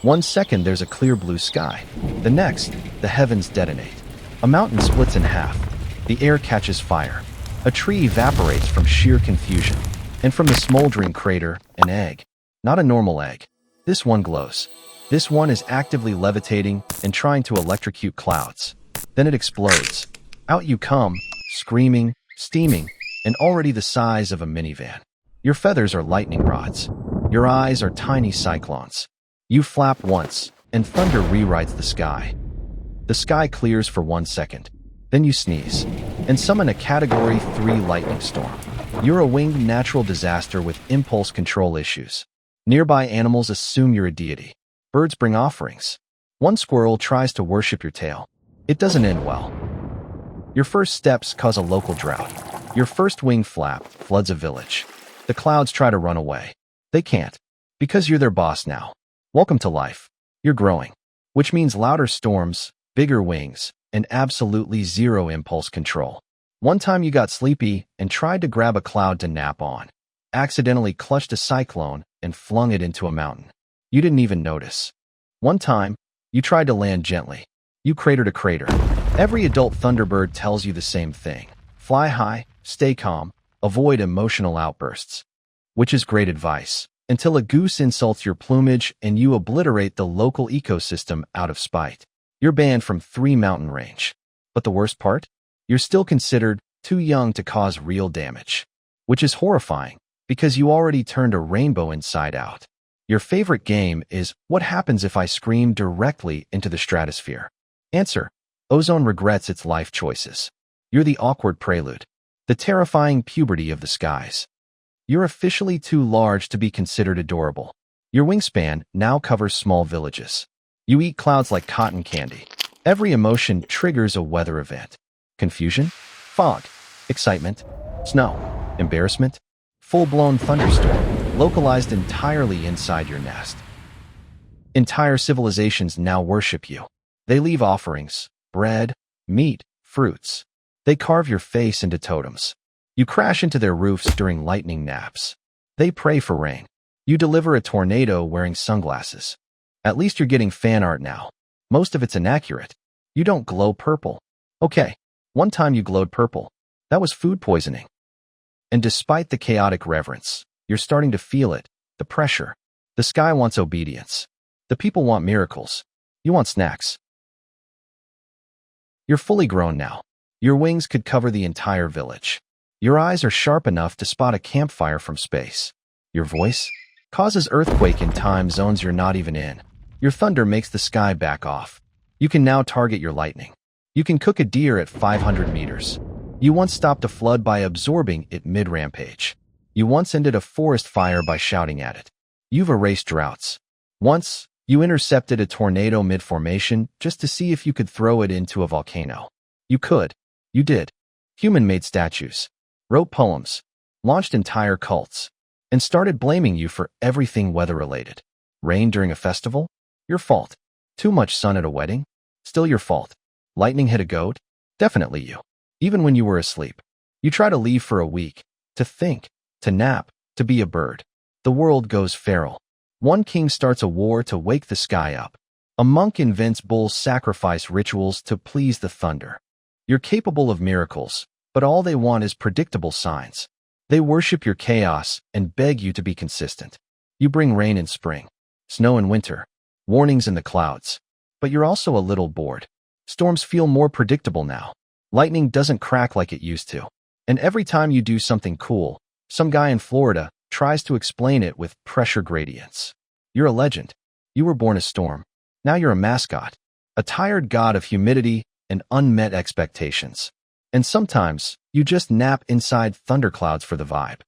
One second there's a clear blue sky. The next, the heavens detonate. A mountain splits in half. The air catches fire. A tree evaporates from sheer confusion. And from the smoldering crater, an egg. Not a normal egg. This one glows. This one is actively levitating and trying to electrocute clouds. Then it explodes. Out you come, screaming, steaming, and already the size of a minivan. Your feathers are lightning rods. Your eyes are tiny cyclones. You flap once, and thunder rewrites the sky. The sky clears for 1 second. Then you sneeze, and summon a Category 3 lightning storm. You're a winged natural disaster with impulse control issues. Nearby animals assume you're a deity. Birds bring offerings. One squirrel tries to worship your tail. It doesn't end well. Your first steps cause a local drought. Your first wing flap floods a village. The clouds try to run away. They can't, because you're their boss now. Welcome to life. You're growing, which means louder storms, bigger wings, and absolutely zero impulse control. One time you got sleepy and tried to grab a cloud to nap on. Accidentally clutched a cyclone and flung it into a mountain. You didn't even notice. One time, you tried to land gently. You cratered a crater. Every adult Thunderbird tells you the same thing. Fly high, stay calm, avoid emotional outbursts. Which is great advice, until a goose insults your plumage and you obliterate the local ecosystem out of spite. You're banned from 3 mountain range. But the worst part? You're still considered too young to cause real damage. Which is horrifying, because you already turned a rainbow inside out. Your favorite game is, what happens if I scream directly into the stratosphere? Answer: ozone regrets its life choices. You're the awkward prelude. The terrifying puberty of the skies. You're officially too large to be considered adorable. Your wingspan now covers small villages. You eat clouds like cotton candy. Every emotion triggers a weather event. Confusion, fog, excitement, snow, embarrassment, full-blown thunderstorm, localized entirely inside your nest. Entire civilizations now worship you. They leave offerings, bread, meat, fruits. They carve your face into totems. You crash into their roofs during lightning naps. They pray for rain. You deliver a tornado wearing sunglasses. At least you're getting fan art now. Most of it's inaccurate. You don't glow purple. Okay, one time you glowed purple. That was food poisoning. And despite the chaotic reverence, you're starting to feel it, the pressure. The sky wants obedience. The people want miracles. You want snacks. You're fully grown now. Your wings could cover the entire village. Your eyes are sharp enough to spot a campfire from space. Your voice causes earthquake in time zones you're not even in. Your thunder makes the sky back off. You can now target your lightning. You can cook a deer at 500 meters. You once stopped a flood by absorbing it mid-rampage. You once ended a forest fire by shouting at it. You've erased droughts. Once, you intercepted a tornado mid-formation just to see if you could throw it into a volcano. You could. You did. Human-made statues. Wrote poems. Launched entire cults. And started blaming you for everything weather-related. Rain during a festival? Your fault. Too much sun at a wedding? Still your fault. Lightning hit a goat? Definitely you. Even when you were asleep. You try to leave for a week. To think. To nap. To be a bird. The world goes feral. One king starts a war to wake the sky up. A monk invents bull sacrifice rituals to please the thunder. You're capable of miracles, but all they want is predictable signs. They worship your chaos and beg you to be consistent. You bring rain in spring, snow in winter, warnings in the clouds. But you're also a little bored. Storms feel more predictable now. Lightning doesn't crack like it used to. And every time you do something cool, some guy in Florida tries to explain it with pressure gradients. You're a legend. You were born a storm. Now you're a mascot. A tired god of humidity and unmet expectations. And sometimes, you just nap inside thunderclouds for the vibe.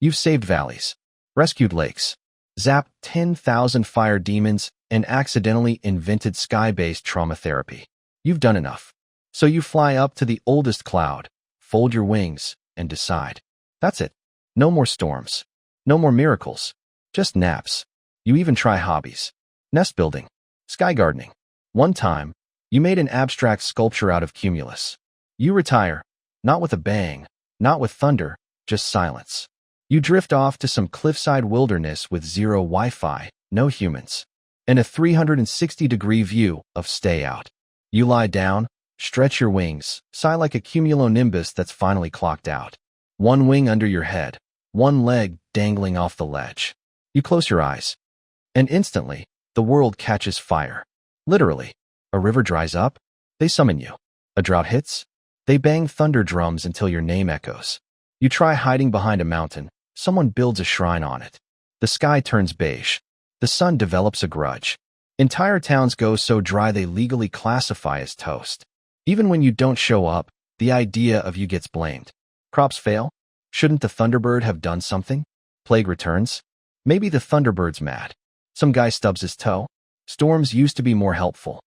You've saved valleys, rescued lakes, zapped 10,000 fire demons, and accidentally invented sky-based trauma therapy. You've done enough. So you fly up to the oldest cloud, fold your wings, and decide. That's it. No more storms. No more miracles. Just naps. You even try hobbies. Nest building. Sky gardening. One time, you made an abstract sculpture out of cumulus. You retire. Not with a bang. Not with thunder. Just silence. You drift off to some cliffside wilderness with zero Wi-Fi, no humans. and a 360-degree view of stay out. You lie down, stretch your wings, sigh like a cumulonimbus that's finally clocked out. One wing under your head, one leg dangling off the ledge. You close your eyes, and instantly, the world catches fire. Literally. A river dries up, they summon you. A drought hits, they bang thunder drums until your name echoes. You try hiding behind a mountain, someone builds a shrine on it. The sky turns beige. The sun develops a grudge. Entire towns go so dry they legally classify as toast. Even when you don't show up, the idea of you gets blamed. Crops fail? Shouldn't the Thunderbird have done something? Plague returns? Maybe the Thunderbird's mad. Some guy stubs his toe? Storms used to be more helpful.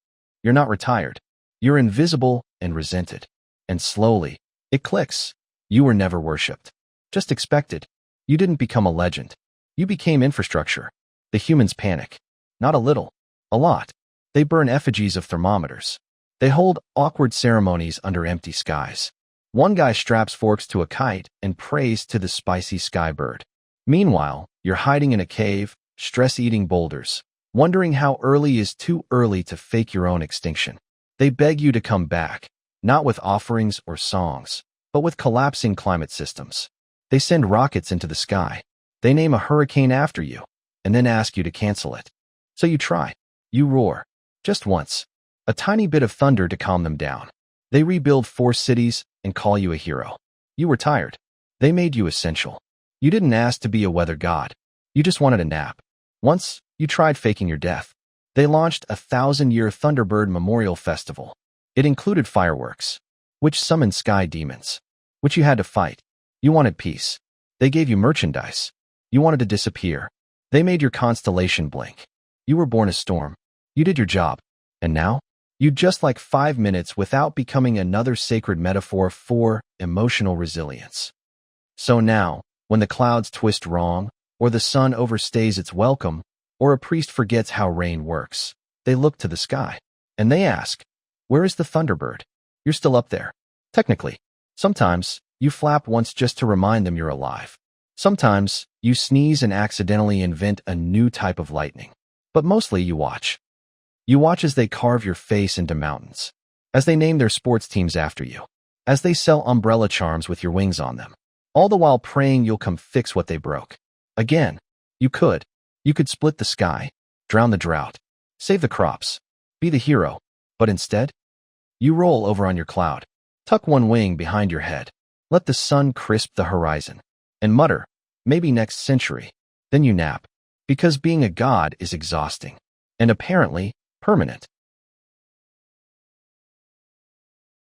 You're not retired. You're invisible and resented. And slowly, it clicks. You were never worshipped. Just expected. You didn't become a legend. You became infrastructure. The humans panic. Not a little. A lot. They burn effigies of thermometers. They hold awkward ceremonies under empty skies. One guy straps forks to a kite and prays to the spicy sky bird. Meanwhile, you're hiding in a cave, stress-eating boulders, wondering how early is too early to fake your own extinction. They beg you to come back, not with offerings or songs, but with collapsing climate systems. They send rockets into the sky. They name a hurricane after you, and then ask you to cancel it. So you try. You roar. Just once. A tiny bit of thunder to calm them down. They rebuild 4 cities and call you a hero. You were tired. They made you essential. You didn't ask to be a weather god. You just wanted a nap. Once, you tried faking your death. They launched a 1,000-year Thunderbird Memorial Festival. It included fireworks, which summoned sky demons, which you had to fight. You wanted peace. They gave you merchandise. You wanted to disappear. They made your constellation blink. You were born a storm. You did your job. And now? You'd just like 5 minutes without becoming another sacred metaphor for emotional resilience. So now, when the clouds twist wrong, or the sun overstays its welcome, or a priest forgets how rain works, they look to the sky, and they ask, where is the Thunderbird? You're still up there. Technically. Sometimes, you flap once just to remind them you're alive. Sometimes, you sneeze and accidentally invent a new type of lightning. But mostly you watch. You watch as they carve your face into mountains, as they name their sports teams after you, as they sell umbrella charms with your wings on them, all the while praying you'll come fix what they broke. Again, you could. You could split the sky, drown the drought, save the crops, be the hero, but instead, you roll over on your cloud, tuck one wing behind your head, let the sun crisp the horizon, and mutter, maybe next century. Then you nap, because being a god is exhausting, and apparently, permanent.